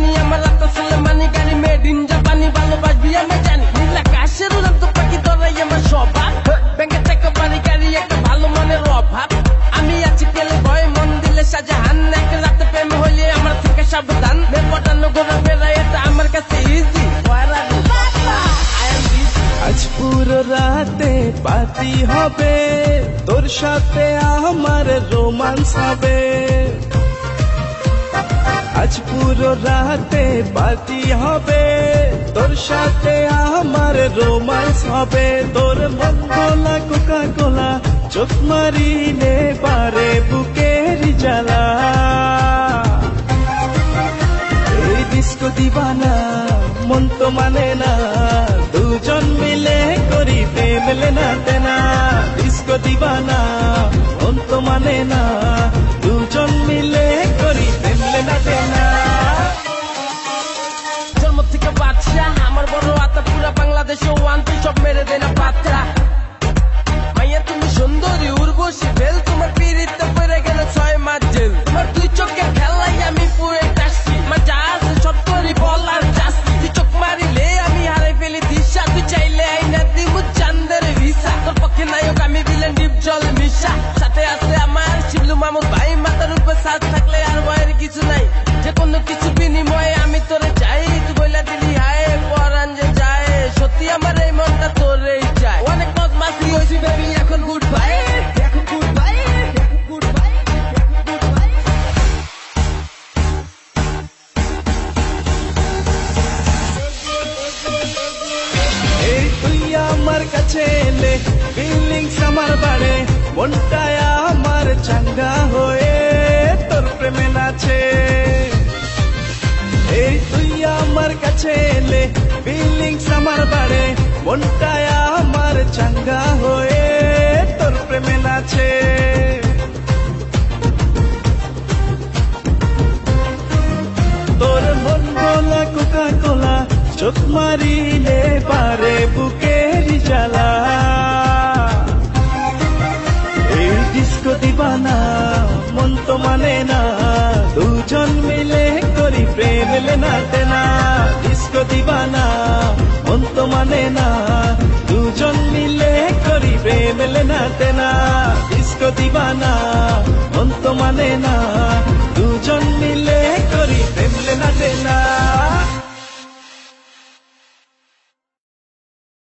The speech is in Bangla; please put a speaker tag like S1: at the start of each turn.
S1: জানি আমার রাস্তা চলে মানি গাড়ি মেড ইন জাপানি ভালোবাসবি আমি জানি নীল আকাশের উড়ান্ত পাখি তোরাই আমার স্বভাব ব্যাংকে টাকা বাড়ি গাড়ি একটা ভালো মনের অভাব আমি আছি পেলে ভয় মন দিলে শাহজাহান এক রাতে প্রেম হইলে আমার থেকে সাবধান মেয়ে পটানো ঘোরা ফেরা এটা আমার কাছে ইজি
S2: আজ পুরো রাতে পার্টি হবে তোর সাথে আমার রোমান্স হবে আজ পুরো রাতে পার্টি হবে তোর সাথে আমার রোমান্স হবে তোর মন গলা কোকা কোলা চোখ মারিলে পারে বুকের জ্বালা এই ডিস্কো দিবানা মন তো মানে না দুজন মিলে করি প্রেম লেনা তেনা ডিস্কো দিবানা মন তো মানে না দুজন মিলে করি প্রেম লেনা তেনা
S1: জন্ম থেকে বাদশা আমার বড় আতা পুরা বাংলাদেশে ওয়ান টু সব মেরে দেয় না পাত্রা মাইয়া তুমি সুন্দরী উর্বশী ফেল তোমার পিড়িতে পড়ে গেল 6 মাস জেল তোমার দুই চোখে খেলাই আমি পুরে টাসছি মা যা আছে সব তোরই বলার চাষি তুই চোখ মারিলে আমি হারাই ফেলি দিশা তুই চাইলে আইনা দিমু চান্দের ভিসা তোর পক্ষে নায়ক আমি দিলেন ডিপ জল মিশা সাথে আছে আমার শিবলু মামুদ ভাই মাথার উপর সাজ থাকলে আর ভয়ের কিছু নাই যে কোনো কিছু বিনিময়ে আমি তোরে চাই তুই বইলা দিলি হায় পরান যে যায় সত্যি আমার এই মনটা তোরেই চায় অনেক মত মাসি হয়েছি বেবি এখন গুড বাই এখন গুড বাই এখন গুড বাই গুড বাই
S2: এই তুই আমার কাছে এলে ফিলিংস আমার বাড়ে মনটা আমার চাঙ্গা হয়ে তোর প্রেমে নাচে এই তুই আমার কাছে এলে ফিলিংস আমার বাড়ে মনটা আমার চাঙ্গা হয়ে তোর প্রেমে নাচে তোর মন গলা কোকা কোলা চোখ মারিলে পারে বুকের জ্বালা এই ডিস্কো দিবানা মন তো মানে না দুজন মিলে করি প্রেম লেনা তেনা ডিস্কো দিবানা মন তো মানে না দুজন মিলে করি প্রেম লেনা তেনা ডিস্কো দিবানা মন তো মানে না দুজন মিলে